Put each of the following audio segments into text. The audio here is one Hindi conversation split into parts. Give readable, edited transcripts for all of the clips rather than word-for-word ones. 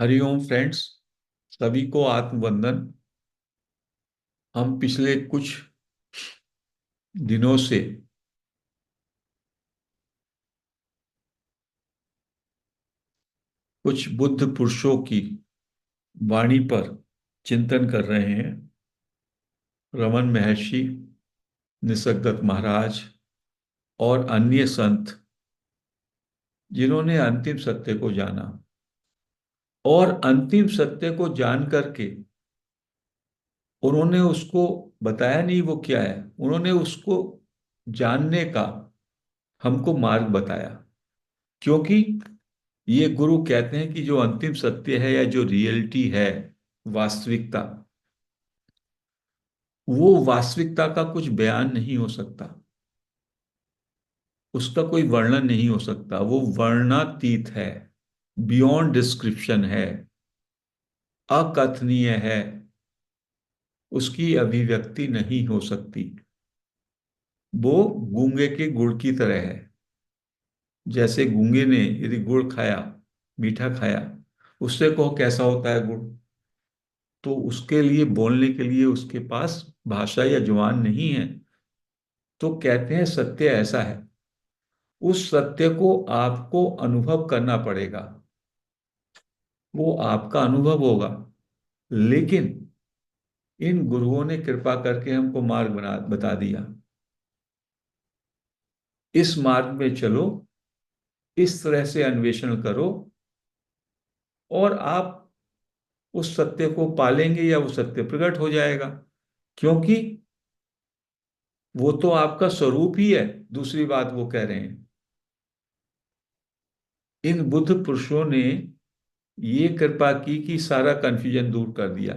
हरिओम फ्रेंड्स। सभी को आत्मवंदन। हम पिछले कुछ दिनों से कुछ बुद्ध पुरुषों की वाणी पर चिंतन कर रहे हैं। रमन महर्षि, निसर्गदत्त महाराज और अन्य संत जिन्होंने अंतिम सत्य को जाना और अंतिम सत्य को जान करके उन्होंने उसको बताया नहीं वो क्या है, उन्होंने उसको जानने का हमको मार्ग बताया। क्योंकि ये गुरु कहते हैं कि जो अंतिम सत्य है या जो रियलिटी है, वास्तविकता, वो वास्तविकता का कुछ बयान नहीं हो सकता, उसका कोई वर्णन नहीं हो सकता। वो वर्णातीत है, बियॉन्ड डिस्क्रिप्शन है, अकथनीय है, उसकी अभिव्यक्ति नहीं हो सकती। वो गूंगे के गुड़ की तरह है। जैसे गूंगे ने यदि गुड़ खाया, मीठा खाया, उससे कहो कैसा होता है गुड़, तो उसके लिए बोलने के लिए उसके पास भाषा या जुबान नहीं है। तो कहते हैं सत्य ऐसा है, उस सत्य को आपको अनुभव करना पड़ेगा, वो आपका अनुभव होगा। लेकिन इन गुरुओं ने कृपा करके हमको मार्ग बता दिया। इस मार्ग में चलो, इस तरह से अन्वेषण करो, और आप उस सत्य को पालेंगे या वो सत्य प्रकट हो जाएगा। क्योंकि वो तो आपका स्वरूप ही है। दूसरी बात वो कह रहे हैं, इन बुद्ध पुरुषों ने ये कृपा की कि सारा कंफ्यूजन दूर कर दिया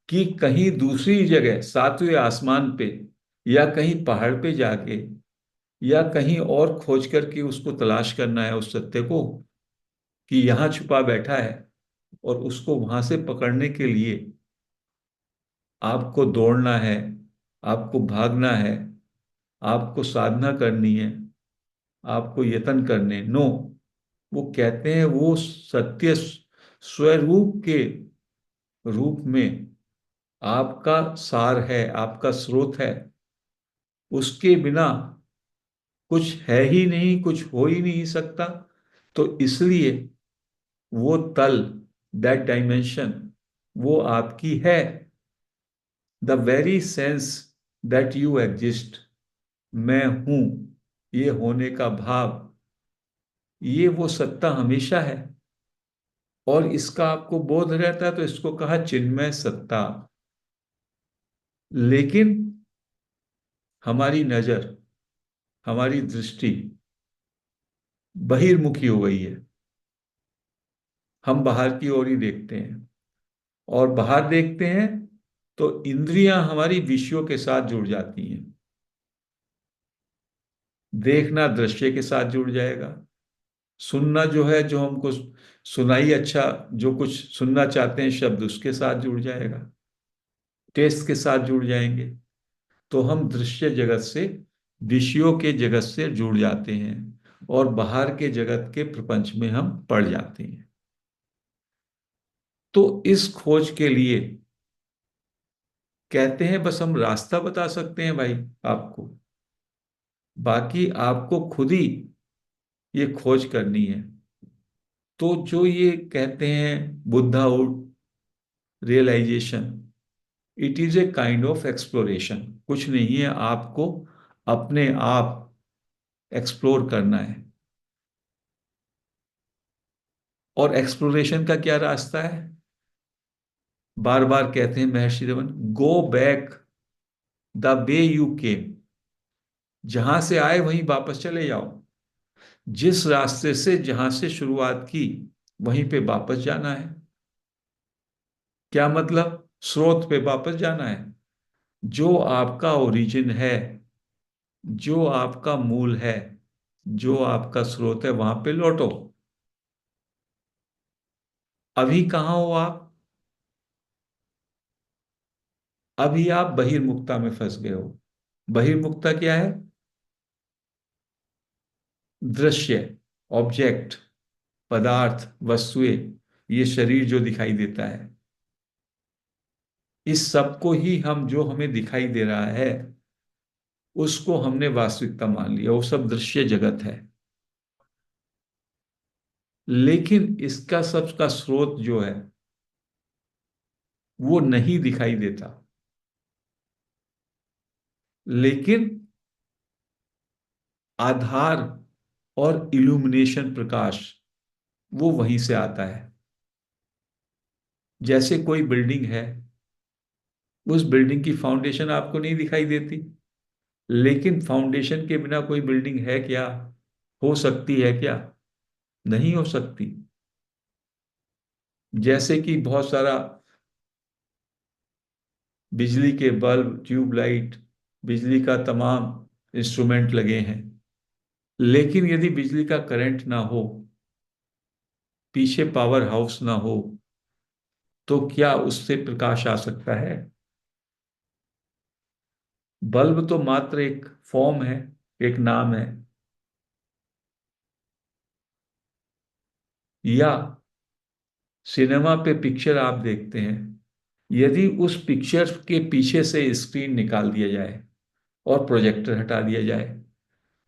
कि कहीं दूसरी जगह सातवें आसमान पे या कहीं पहाड़ पे जाके या कहीं और खोज करके उसको तलाश करना है, उस सत्य को, कि यहाँ छुपा बैठा है। और उसको वहां से पकड़ने के लिए आपको दौड़ना है, आपको भागना है, आपको साधना करनी है, आपको यत्न करने। नो, वो कहते हैं वो सत्य स्वरूप के रूप में आपका सार है, आपका स्रोत है। उसके बिना कुछ है ही नहीं, कुछ हो ही नहीं सकता। तो इसलिए वो तल, दैट डायमेंशन, वो आपकी है। The very sense that you exist, मैं हूं, ये होने का भाव, ये वो सत्ता हमेशा है। और इसका आपको बोध रहता है तो इसको कहा चिन्मय सत्ता। लेकिन हमारी नजर, हमारी दृष्टि बहिर्मुखी हो गई है। हम बाहर की ओर ही देखते हैं, और बाहर देखते हैं तो इंद्रियां हमारी विषयों के साथ जुड़ जाती हैं। देखना दृश्य के साथ जुड़ जाएगा, सुनना जो है, जो हमको सुनाई, अच्छा, जो कुछ सुनना चाहते हैं शब्द, उसके साथ जुड़ जाएगा, टेस्ट के साथ जुड़ जाएंगे। तो हम दृश्य जगत से, विषयों के जगत से जुड़ जाते हैं, और बाहर के जगत के प्रपंच में हम पड़ जाते हैं। तो इस खोज के लिए कहते हैं बस हम रास्ता बता सकते हैं भाई आपको, बाकी आपको खुद ही ये खोज करनी है। तो जो ये कहते हैं Buddhahood realisation, it is a kind of exploration. कुछ नहीं है, आपको अपने आप एक्सप्लोर करना है। और एक्सप्लोरेशन का क्या रास्ता है? बार बार कहते हैं महर्षि Raman, go back the way you came. जहां से आए वहीं वापस चले जाओ। जिस रास्ते से, जहां से शुरुआत की, वहीं पे वापस जाना है। क्या मतलब? स्रोत पे वापस जाना है। जो आपका ओरिजिन है, जो आपका मूल है, जो आपका स्रोत है, वहां पे लौटो। अभी कहाँ हो आप? अभी आप बहिर्मुखता में फंस गए हो। बहिर्मुखता क्या है? दृश्य, ऑब्जेक्ट, पदार्थ, वस्तुएं, ये शरीर जो दिखाई देता है, इस सब को ही हम, जो हमें दिखाई दे रहा है, उसको हमने वास्तविकता मान लिया, वो सब दृश्य जगत है। लेकिन इसका सबका स्रोत जो है वो नहीं दिखाई देता, लेकिन आधार और इल्यूमिनेशन, प्रकाश, वो वहीं से आता है। जैसे कोई बिल्डिंग है, उस बिल्डिंग की फाउंडेशन आपको नहीं दिखाई देती, लेकिन फाउंडेशन के बिना कोई बिल्डिंग है क्या? हो सकती है क्या? नहीं हो सकती। जैसे कि बहुत सारा बिजली के बल्ब, ट्यूबलाइट, बिजली का तमाम इंस्ट्रूमेंट लगे हैं, लेकिन यदि बिजली का करंट ना हो, पीछे पावर हाउस ना हो, तो क्या उससे प्रकाश आ सकता है? बल्ब तो मात्र एक फॉर्म है, एक नाम है। या सिनेमा पे पिक्चर आप देखते हैं, यदि उस पिक्चर के पीछे से स्क्रीन निकाल दिया जाए और प्रोजेक्टर हटा दिया जाए,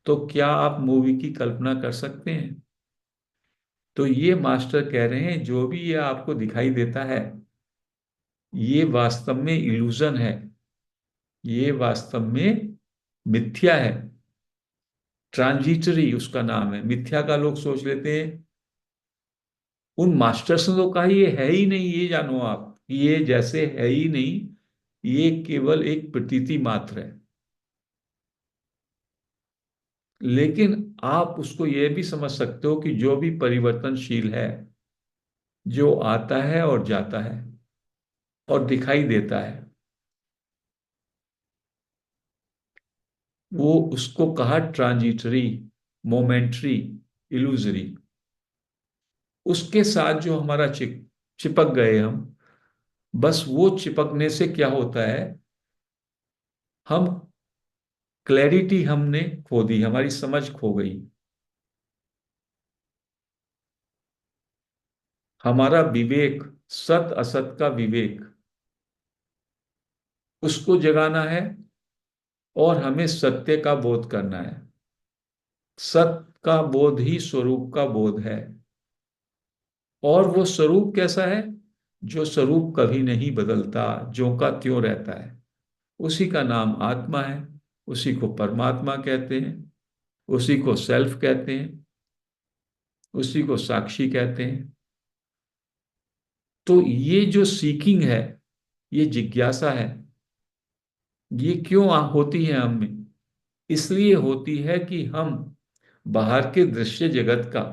तो क्या आप मूवी की कल्पना कर सकते हैं? तो ये मास्टर कह रहे हैं, जो भी ये आपको दिखाई देता है, ये वास्तव में इल्यूजन है, ये वास्तव में मिथ्या है। ट्रांजिटरी उसका नाम है। मिथ्या का लोग सोच लेते हैं, उन मास्टर्स ने तो कहा ये है ही नहीं, ये जानो आप, ये जैसे है ही नहीं, ये केवल एक प्रतीति मात्र है। लेकिन आप उसको ये भी समझ सकते हो कि जो भी परिवर्तनशील है, जो आता है और जाता है और दिखाई देता है, वो उसको कहा ट्रांजिटरी, मोमेंट्री, इल्यूजरी। उसके साथ जो हमारा चिपक गए हम, बस वो चिपकने से क्या होता है, हम क्लैरिटी हमने खो दी, हमारी समझ खो गई। हमारा विवेक, सत असत का विवेक, उसको जगाना है और हमें सत्य का बोध करना है। सत्य का बोध ही स्वरूप का बोध है। और वो स्वरूप कैसा है? जो स्वरूप कभी नहीं बदलता, ज्यों का त्यों रहता है, उसी का नाम आत्मा है। उसी को परमात्मा कहते हैं, उसी को सेल्फ कहते हैं, उसी को साक्षी कहते हैं। तो ये जो सीकिंग है, ये जिज्ञासा है, ये क्यों होती है हम में? इसलिए होती है कि हम बाहर के दृश्य जगत का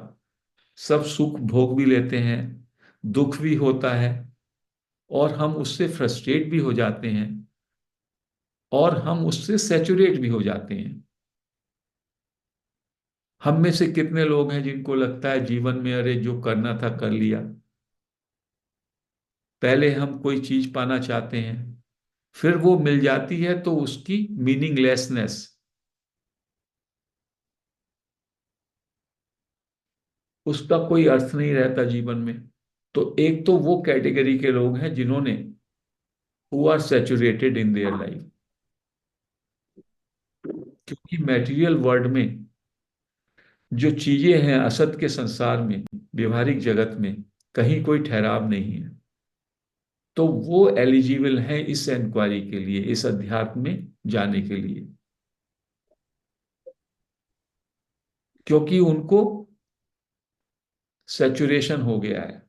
सब सुख भोग भी लेते हैं, दुख भी होता है, और हम उससे फ्रस्ट्रेट भी हो जाते हैं, और हम उससे सैचुरेट भी हो जाते हैं। हम में से कितने लोग हैं जिनको लगता है जीवन में, अरे जो करना था कर लिया। पहले हम कोई चीज पाना चाहते हैं, फिर वो मिल जाती है तो उसकी मीनिंगलेसनेस, उसका कोई अर्थ नहीं रहता जीवन में। तो एक तो वो कैटेगरी के लोग हैं जिन्होंने, who are saturated in their life, क्योंकि मैटेरियल वर्ल्ड में जो चीजें हैं, असत के संसार में, व्यवहारिक जगत में, कहीं कोई ठहराव नहीं है। तो वो एलिजिबल हैं इस इंक्वायरी के लिए, इस अध्यात्म में जाने के लिए, क्योंकि उनको सैचुरेशन हो गया है।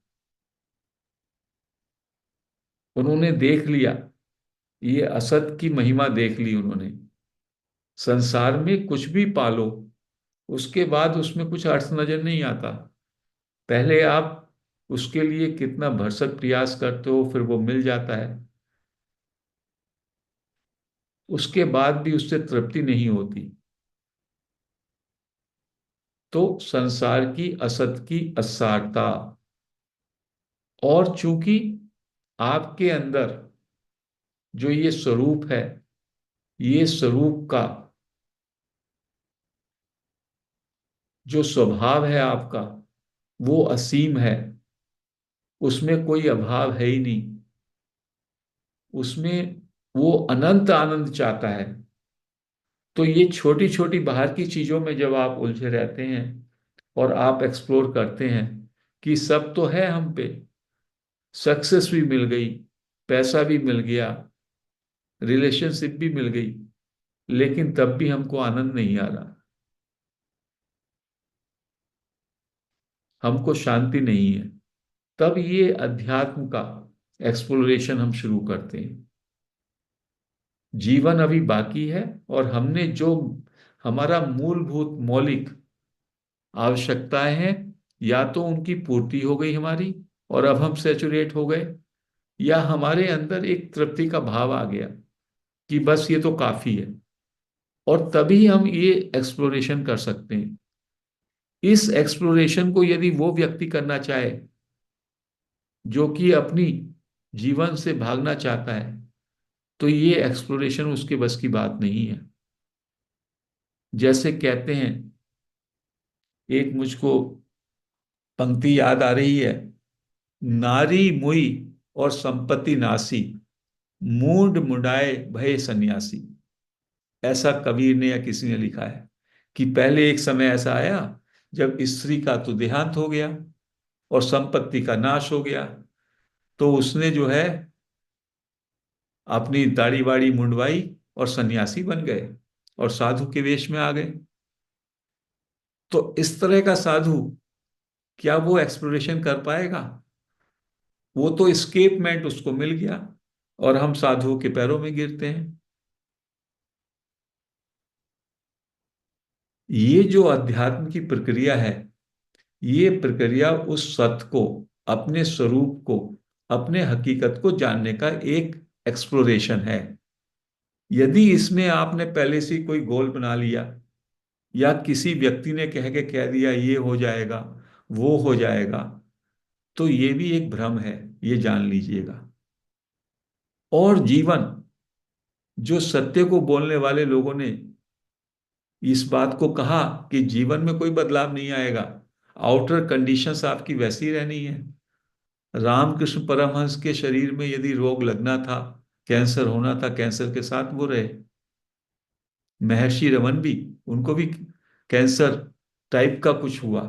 उन्होंने देख लिया, ये असत की महिमा देख ली उन्होंने। संसार में कुछ भी पालो, उसके बाद उसमें कुछ अर्थ नजर नहीं आता। पहले आप उसके लिए कितना भरसक प्रयास करते हो, फिर वो मिल जाता है, उसके बाद भी उससे तृप्ति नहीं होती। तो संसार की असत की असारता, और चूंकि आपके अंदर जो ये स्वरूप है, ये स्वरूप का जो स्वभाव है आपका, वो असीम है, उसमें कोई अभाव है ही नहीं, उसमें वो अनंत आनंद चाहता है। तो ये छोटी छोटी बाहर की चीजों में जब आप उलझे रहते हैं और आप एक्सप्लोर करते हैं कि सब तो है हम पे, सक्सेस भी मिल गई, पैसा भी मिल गया, रिलेशनशिप भी मिल गई, लेकिन तब भी हमको आनंद नहीं आ रहा, हमको शांति नहीं है, तब ये अध्यात्म का एक्सप्लोरेशन हम शुरू करते हैं। जीवन अभी बाकी है, और हमने जो हमारा मूलभूत मौलिक आवश्यकताएं हैं, या तो उनकी पूर्ति हो गई हमारी और अब हम सेचुरेट हो गए, या हमारे अंदर एक तृप्ति का भाव आ गया कि बस ये तो काफी है, और तभी हम ये एक्सप्लोरेशन कर सकते हैं। इस एक्सप्लोरेशन को यदि वो व्यक्ति करना चाहे जो कि अपनी जीवन से भागना चाहता है, तो ये एक्सप्लोरेशन उसके बस की बात नहीं है। जैसे कहते हैं, एक मुझको पंक्ति याद आ रही है, नारी मुई और संपत्ति नासी, मूड मुडाए भय सन्यासी। ऐसा कबीर ने या किसी ने लिखा है कि पहले एक समय ऐसा आया जब स्त्री का तो देहांत हो गया और संपत्ति का नाश हो गया, तो उसने जो है अपनी दाढ़ी वाड़ी मुंडवाई और सन्यासी बन गए और साधु के वेश में आ गए। तो इस तरह का साधु, क्या वो एक्सप्लोरेशन कर पाएगा? वो तो एस्केपमेंट उसको मिल गया, और हम साधुओं के पैरों में गिरते हैं। ये जो अध्यात्म की प्रक्रिया है, ये प्रक्रिया उस सत्य को, अपने स्वरूप को, अपने हकीकत को जानने का एक एक्सप्लोरेशन है। यदि इसमें आपने पहले से ही कोई गोल बना लिया, या किसी व्यक्ति ने कह के कह दिया ये हो जाएगा, वो हो जाएगा, तो ये भी एक भ्रम है, ये जान लीजिएगा। और जीवन, जो सत्य को बोलने वाले लोगों ने इस बात को कहा कि जीवन में कोई बदलाव नहीं आएगा, आउटर कंडीशंस आपकी वैसी रहनी है। रामकृष्ण परमहंस के शरीर में यदि रोग लगना था, कैंसर होना था, कैंसर के साथ वो रहे। महर्षि रमन भी, उनको भी कैंसर टाइप का कुछ हुआ,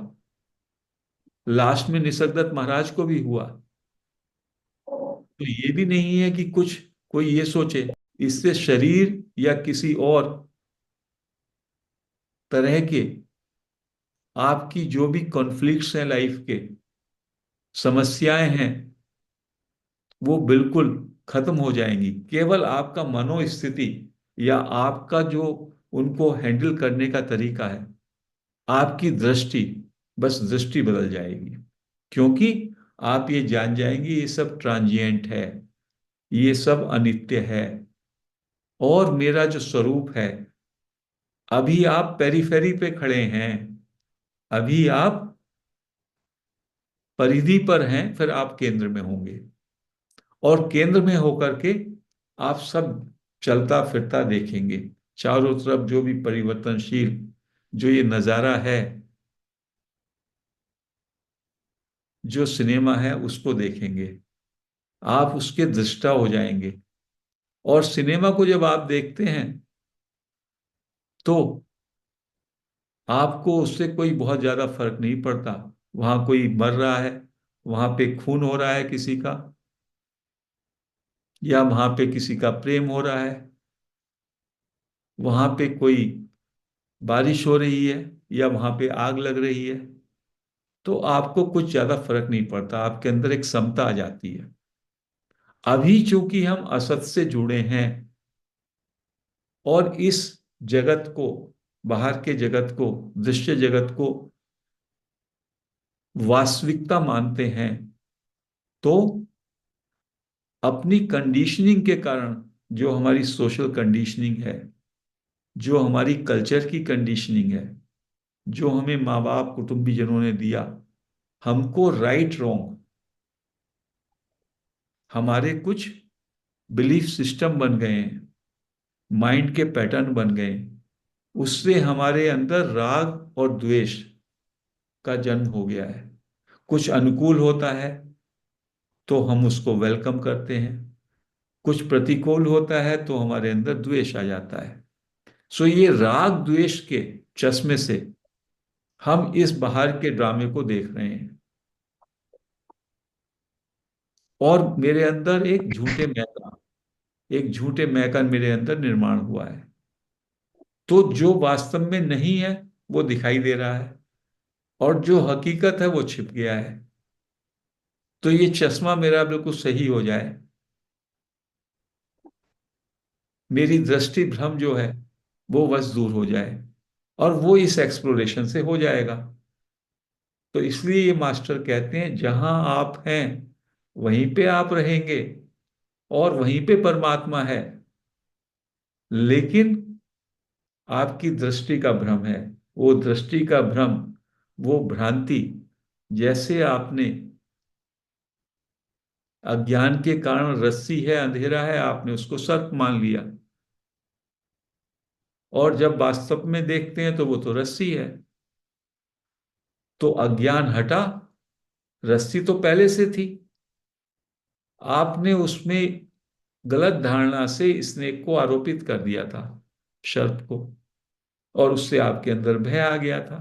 लास्ट में निसर्गदत्त महाराज को भी हुआ। तो ये भी नहीं है कि कुछ कोई ये सोचे इससे शरीर या किसी और तरह के आपकी जो भी कॉन्फ्लिक्ट्स हैं, लाइफ के समस्याएं हैं, वो बिल्कुल खत्म हो जाएंगी। केवल आपका मनोस्थिति या आपका जो उनको हैंडल करने का तरीका है, आपकी दृष्टि, बस दृष्टि बदल जाएगी। क्योंकि आप ये जान जाएंगे ये सब ट्रांजिएंट है, ये सब अनित्य है, और मेरा जो स्वरूप है, अभी आप पेरीफेरी पे खड़े हैं, अभी आप परिधि पर हैं, फिर आप केंद्र में होंगे, और केंद्र में होकर के आप सब चलता फिरता देखेंगे। चारों तरफ जो भी परिवर्तनशील जो ये नजारा है, जो सिनेमा है, उसको देखेंगे, आप उसके दृष्टा हो जाएंगे। और सिनेमा को जब आप देखते हैं, तो आपको उससे कोई बहुत ज्यादा फर्क नहीं पड़ता। वहां कोई मर रहा है, वहां पे खून हो रहा है किसी का, या वहां पे किसी का प्रेम हो रहा है, वहां पे कोई बारिश हो रही है, या वहां पे आग लग रही है, तो आपको कुछ ज्यादा फर्क नहीं पड़ता, आपके अंदर एक समता आ जाती है। अभी चूंकि हम असत से जुड़े हैं, और इस जगत को, बाहर के जगत को, दृश्य जगत को वास्तविकता मानते हैं, तो अपनी कंडीशनिंग के कारण, जो हमारी सोशल कंडीशनिंग है, जो हमारी कल्चर की कंडीशनिंग है, जो हमें माँ बाप कुटुंबीजनों ने दिया, हमको राइट रॉन्ग, हमारे कुछ बिलीफ सिस्टम बन गए हैं, माइंड के पैटर्न बन गए, उससे हमारे अंदर राग और द्वेष का जन्म हो गया है। कुछ अनुकूल होता है, तो हम उसको वेलकम करते हैं। कुछ प्रतिकूल होता है तो हमारे अंदर द्वेष आ जाता है। सो ये राग द्वेष के चश्मे से हम इस बाहर के ड्रामे को देख रहे हैं, और मेरे अंदर एक झूठे मैं का मेरे अंदर निर्माण हुआ है। तो जो वास्तव में नहीं है वो दिखाई दे रहा है, और जो हकीकत है वो छिप गया है। तो ये चश्मा मेरा बिल्कुल सही हो जाए, मेरी दृष्टि भ्रम जो है वो बस दूर हो जाए, और वो इस एक्सप्लोरेशन से हो जाएगा। तो इसलिए ये मास्टर कहते हैं जहां आप हैं वहीं पे आप रहेंगे, और वहीं पे परमात्मा है। लेकिन आपकी दृष्टि का भ्रम है। वो दृष्टि का भ्रम, वो भ्रांति, जैसे आपने अज्ञान के कारण रस्सी है, अंधेरा है, आपने उसको सर्प मान लिया, और जब वास्तव में देखते हैं तो वो तो रस्सी है। तो अज्ञान हटा, रस्सी तो पहले से थी। आपने उसमें गलत धारणा से स्नेक को आरोपित कर दिया था, सर्प को, और उससे आपके अंदर भय आ गया था।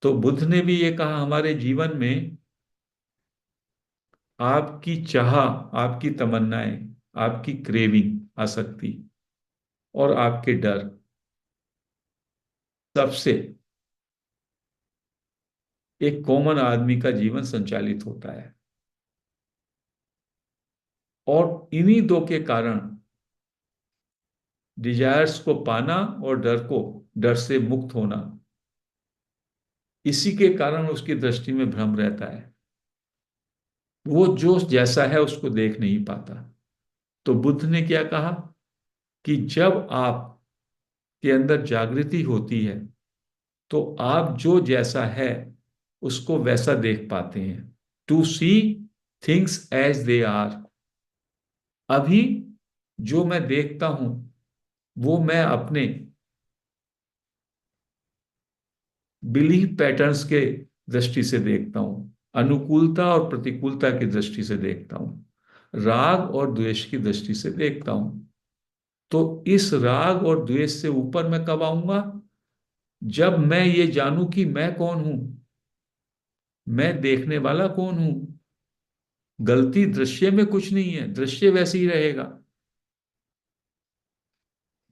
तो बुद्ध ने भी ये कहा, हमारे जीवन में आपकी चाह, आपकी तमन्नाएं, आपकी क्रेविंग, आसक्ति, और आपके डर, सबसे एक कॉमन आदमी का जीवन संचालित होता है। और इन्हीं दो के कारण, डिजायर्स को पाना और डर से मुक्त होना, इसी के कारण उसकी दृष्टि में भ्रम रहता है। वो जो जैसा है उसको देख नहीं पाता। तो बुद्ध ने क्या कहा कि जब आप के अंदर जागृति होती है तो आप जो जैसा है उसको वैसा देख पाते हैं। To see things as they are. अभी जो मैं देखता हूं वो मैं अपने बिलीफ पैटर्न्स के दृष्टि से देखता हूं, अनुकूलता और प्रतिकूलता की दृष्टि से देखता हूं, राग और द्वेष की दृष्टि से देखता हूं। तो इस राग और द्वेष से ऊपर मैं कब आऊंगा? जब मैं ये जानूं कि मैं कौन हूं, मैं देखने वाला कौन हूं। गलती दृश्य में कुछ नहीं है, दृश्य वैसे ही रहेगा,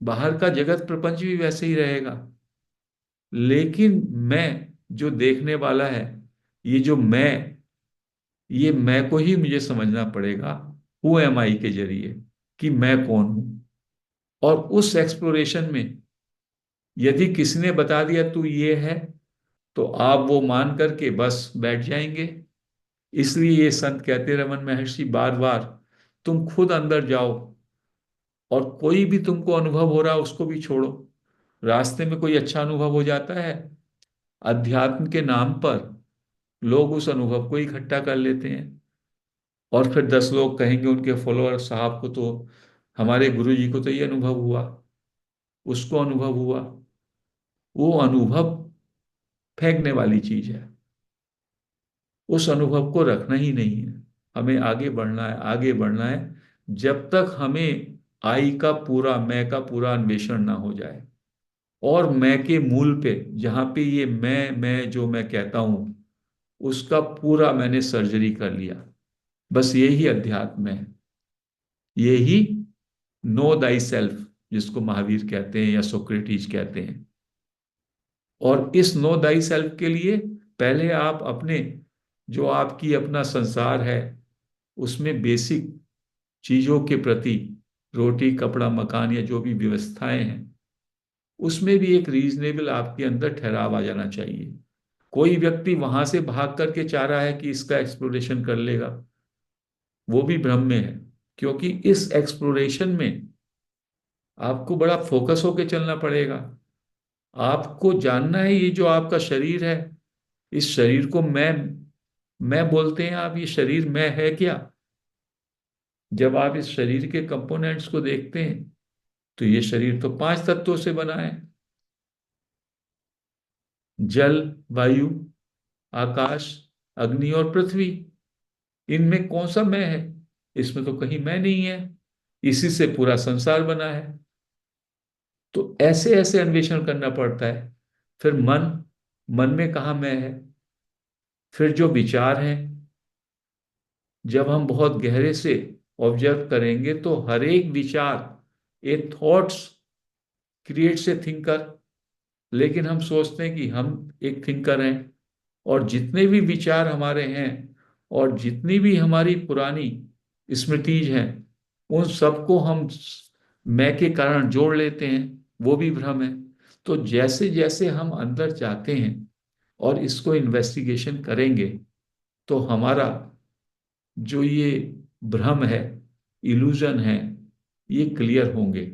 बाहर का जगत प्रपंच भी वैसे ही रहेगा। लेकिन मैं जो देखने वाला है, ये जो ये मैं को ही मुझे समझना पड़ेगा, हु एम आई के जरिए, कि मैं कौन हूं। और उस एक्सप्लोरेशन में यदि किसी ने बता दिया तू ये है, तो आप वो मान करके बस बैठ जाएंगे। इसलिए ये संत कहते, रमन महर्षि, बार बार तुम खुद अंदर जाओ, और कोई भी तुमको अनुभव हो रहा है उसको भी छोड़ो। रास्ते में कोई अच्छा अनुभव हो जाता है, अध्यात्म के नाम पर लोग उस अनुभव को इकट्ठा कर लेते हैं, और फिर 10 लोग कहेंगे उनके फॉलोअर, साहब को तो, हमारे गुरु जी को तो ये अनुभव हुआ, उसको अनुभव हुआ। वो अनुभव फेंकने वाली चीज है, उस अनुभव को रखना ही नहीं है। हमें आगे बढ़ना है, आगे बढ़ना है, जब तक हमें आई का पूरा, मैं का पूरा अन्वेषण ना हो जाए। और मैं के मूल पे, जहां पे ये मैं जो मैं कहता हूं, उसका पूरा मैंने सर्जरी कर लिया। बस यही अध्यात्म है, यही नो दाई सेल्फ, जिसको महावीर कहते हैं या सोक्रेटिस कहते हैं। और इस नो दाई सेल्फ के लिए पहले आप अपने, जो आपकी अपना संसार है, उसमें बेसिक चीजों के प्रति, रोटी कपड़ा मकान या जो भी व्यवस्थाएं हैं, उसमें भी एक रीजनेबल आपके अंदर ठहराव आ जाना चाहिए। कोई व्यक्ति वहां से भाग करके चाह रहा है कि इसका एक्सप्लोरेशन कर लेगा, वो भी भ्रम में है। क्योंकि इस एक्सप्लोरेशन में आपको बड़ा फोकस होके चलना पड़ेगा। आपको जानना है ये जो आपका शरीर है, इस शरीर को मैं बोलते हैं आप, ये शरीर मैं है क्या? जब आप इस शरीर के कंपोनेंट्स को देखते हैं तो ये शरीर तो 5 तत्वों से बना है, जल, वायु, आकाश, अग्नि और पृथ्वी। इनमें कौन सा मैं है? इसमें तो कहीं मैं नहीं है, इसी से पूरा संसार बना है। तो ऐसे ऐसे अन्वेषण करना पड़ता है। फिर मन, मन में कहाँ मैं है? फिर जो विचार हैं, जब हम बहुत गहरे से ऑब्जर्व करेंगे तो हर एक विचार ए थॉट्स क्रिएट्स ए थिंकर। लेकिन हम सोचते हैं कि हम एक थिंकर हैं, और जितने भी विचार हमारे हैं और जितनी भी हमारी पुरानी स्मृतिज हैं, उन सबको हम मैं के कारण जोड़ लेते हैं, वो भी भ्रम है। तो जैसे जैसे हम अंदर जाते हैं और इसको इन्वेस्टिगेशन करेंगे, तो हमारा जो ये भ्रम है, इल्यूजन है, ये क्लियर होंगे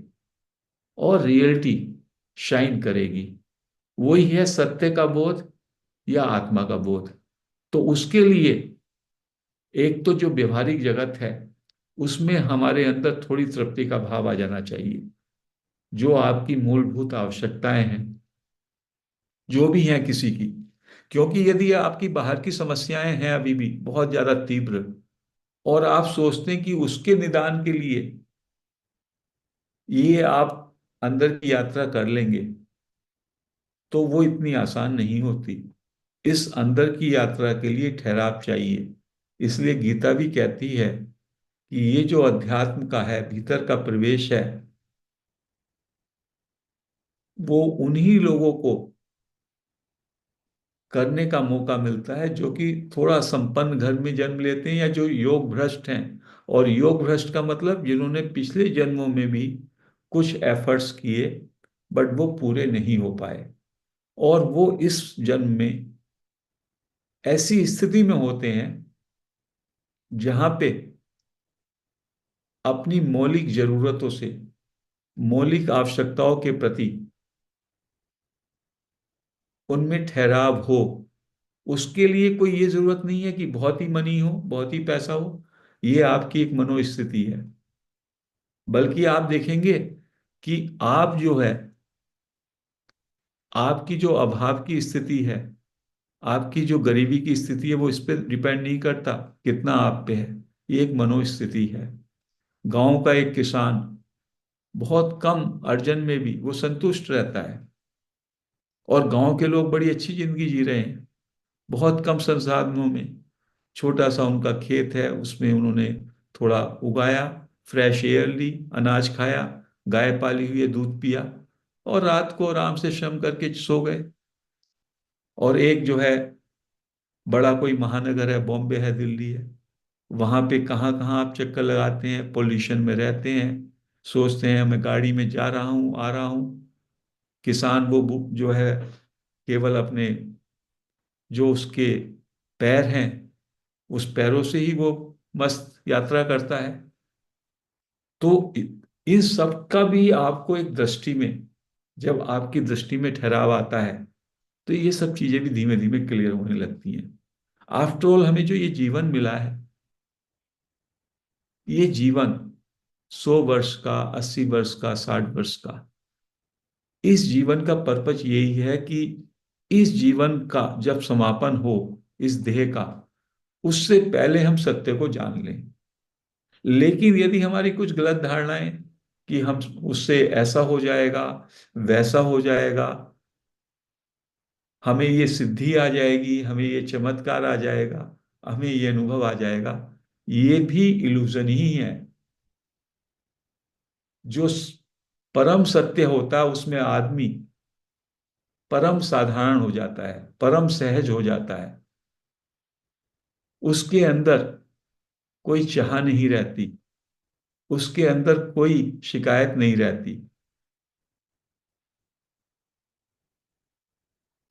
और रियलिटी शाइन करेगी। वही है सत्य का बोध या आत्मा का बोध। तो उसके लिए एक तो जो व्यवहारिक जगत है, उसमें हमारे अंदर थोड़ी तृप्ति का भाव आ जाना चाहिए। जो आपकी मूलभूत आवश्यकताएं हैं, जो भी हैं किसी की, क्योंकि यदि आपकी बाहर की समस्याएं हैं अभी भी बहुत ज्यादा तीव्र, और आप सोचते हैं कि उसके निदान के लिए ये आप अंदर की यात्रा कर लेंगे, तो वो इतनी आसान नहीं होती। इस अंदर की यात्रा के लिए ठहराव चाहिए। इसलिए गीता भी कहती है कि ये जो अध्यात्म का है, भीतर का प्रवेश है, वो उन्हीं लोगों को करने का मौका मिलता है जो कि थोड़ा संपन्न घर में जन्म लेते हैं, या जो योग भ्रष्ट हैं। और योग भ्रष्ट का मतलब जिन्होंने पिछले जन्मों में भी कुछ एफर्ट्स किए, बट वो पूरे नहीं हो पाए, और वो इस जन्म में ऐसी स्थिति में होते हैं जहां पे अपनी मौलिक जरूरतों से, मौलिक आवश्यकताओं के प्रति उनमें ठहराव हो। उसके लिए कोई ये जरूरत नहीं है कि बहुत ही मनी हो, बहुत ही पैसा हो। ये आपकी एक मनोस्थिति है। बल्कि आप देखेंगे कि आप जो है, आपकी जो अभाव की स्थिति है, आपकी जो गरीबी की स्थिति है, वो इस पर डिपेंड नहीं करता कितना आप पे है। ये एक मनोस्थिति है। गांव का एक किसान बहुत कम अर्जन में भी वो संतुष्ट रहता है, और गांव के लोग बड़ी अच्छी जिंदगी जी रहे हैं, बहुत कम संसाधनों में। छोटा सा उनका खेत है, उसमें उन्होंने थोड़ा उगाया, फ्रेश एयर ली, अनाज खाया, गाय पाली हुई है, दूध पिया, और रात को आराम से श्रम करके सो गए। और एक जो है बड़ा कोई महानगर है, बॉम्बे है, दिल्ली है, वहां पे कहाँ कहाँ आप चक्कर लगाते हैं, पोल्यूशन में रहते हैं, सोचते हैं मैं गाड़ी में जा रहा हूँ, आ रहा हूँ। किसान वो जो है केवल अपने जो उसके पैर हैं, उस पैरों से ही वो मस्त यात्रा करता है। तो इन सब का भी आपको एक दृष्टि में, जब आपकी दृष्टि में ठहराव आता है, तो ये सब चीजें भी धीमे धीमे क्लियर होने लगती हैं। आफ्टर ऑल हमें जो ये जीवन मिला है, ये जीवन 100 वर्ष का, 80 वर्ष का, 60 वर्ष का, इस जीवन का पर्पज यही है कि इस जीवन का जब समापन हो, इस देह का, उससे पहले हम सत्य को जान लें। लेकिन यदि हमारी कुछ गलत धारणाएं कि हम उससे ऐसा हो जाएगा, वैसा हो जाएगा, हमें ये सिद्धि आ जाएगी, हमें ये चमत्कार आ जाएगा, हमें ये अनुभव आ जाएगा, ये भी इल्यूजन ही है। जो परम सत्य होता है उसमें आदमी परम साधारण हो जाता है, परम सहज हो जाता है। उसके अंदर कोई चाह नहीं रहती, उसके अंदर कोई शिकायत नहीं रहती।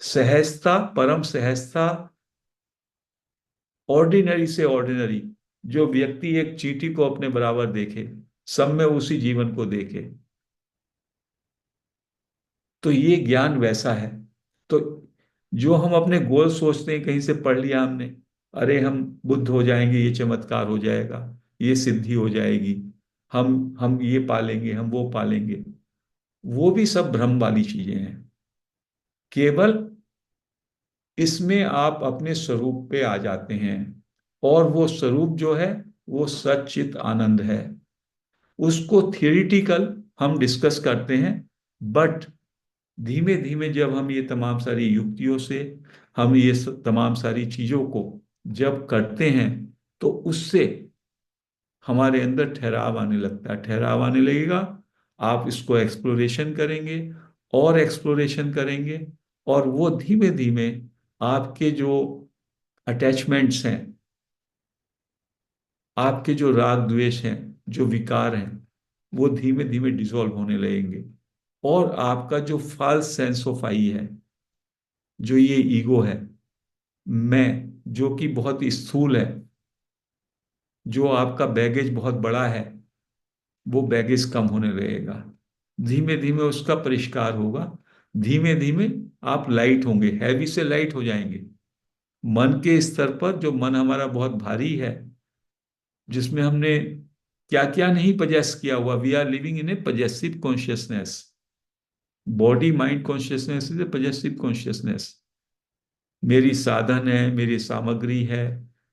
सहजता, परम सहजता, ऑर्डिनरी से ऑर्डिनरी। जो व्यक्ति एक चींटी को अपने बराबर देखे, सब में उसी जीवन को देखे, तो ये ज्ञान वैसा है। तो जो हम अपने गोल सोचते हैं, कहीं से पढ़ लिया हमने, अरे हम बुद्ध हो जाएंगे, ये चमत्कार हो जाएगा, ये सिद्धि हो जाएगी, हम ये पालेंगे, हम वो पालेंगे, वो भी सब भ्रम वाली चीजें हैं। केवल इसमें आप अपने स्वरूप पे आ जाते हैं, और वो स्वरूप जो है वो सच्चित आनंद है। उसको थियोरिटिकल हम डिस्कस करते हैं, बट धीमे धीमे जब हम ये तमाम सारी युक्तियों से हम ये तमाम सारी चीजों को जब करते हैं, तो उससे हमारे अंदर ठहराव आने लगता है। ठहराव आने लगेगा, आप इसको एक्सप्लोरेशन करेंगे और एक्सप्लोरेशन करेंगे, और वो धीमे धीमे आपके जो अटैचमेंट्स हैं, आपके जो राग द्वेष हैं, जो विकार हैं, वो धीमे धीमे डिसॉल्व होने लगेंगे। और आपका जो फॉल्स सेंस ऑफ आई है, जो ये ईगो है, मैं, जो कि बहुत स्थूल है, जो आपका बैगेज बहुत बड़ा है, वो बैगेज कम होने लगेगा। धीमे धीमे उसका परिष्कार होगा। धीमे धीमे आप लाइट होंगे, हैवी से लाइट हो जाएंगे। मन के स्तर पर जो मन हमारा बहुत भारी है, जिसमें हमने क्या क्या नहीं पजेस किया हुआ, we are living in a possessive consciousness. Body mind consciousness is a possessive consciousness. मेरी साधन है, मेरी सामग्री है,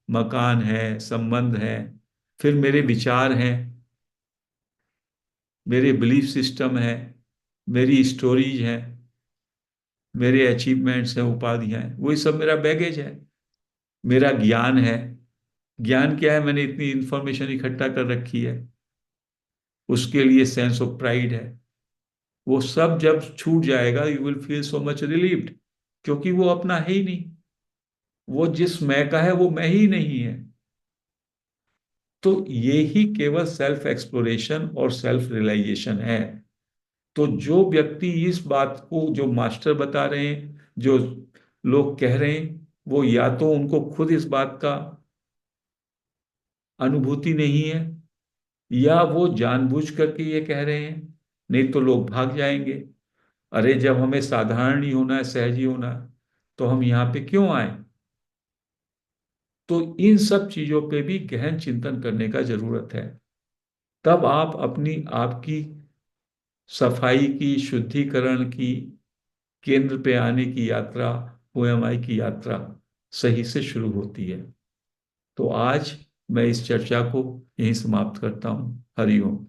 मकान है, संबंध है, फिर मेरे विचार हैं, मेरे बिलीफ सिस्टम है, मेरी स्टोरीज हैं, मेरे अचीवमेंट्स हैं, उपाधियां हैं, वही सब मेरा बैगेज है। मेरा ज्ञान है। ज्ञान क्या है? मैंने इतनी इंफॉर्मेशन इकट्ठा कर रखी है, उसके लिए सेंस ऑफ प्राइड है। वो सब जब छूट जाएगा, you will feel so much relieved, क्योंकि वो अपना है ही नहीं। वो जिस मैं का है वो मैं ही नहीं है। तो ये ही केवल सेल्फ एक्सप्लोरेशन और सेल्फ रियलाइजेशन है। तो जो व्यक्ति इस बात को, जो मास्टर बता रहे हैं, जो लोग कह रहे हैं, वो या तो उनको खुद इस बात का अनुभूति नहीं है, या वो जानबूझ करके ये कह रहे हैं, नहीं तो लोग भाग जाएंगे। अरे जब हमें साधारण ही होना है, सहज ही होना है, तो हम यहाँ पे क्यों आए? तो इन सब चीजों पे भी गहन चिंतन करने का जरूरत है। तब आप अपनी, आपकी सफाई की, शुद्धिकरण की, केंद्र पे आने की यात्रा, ओएमआई की यात्रा सही से शुरू होती है। तो आज मैं इस चर्चा को यहीं समाप्त करता हूँ। हरि ओम।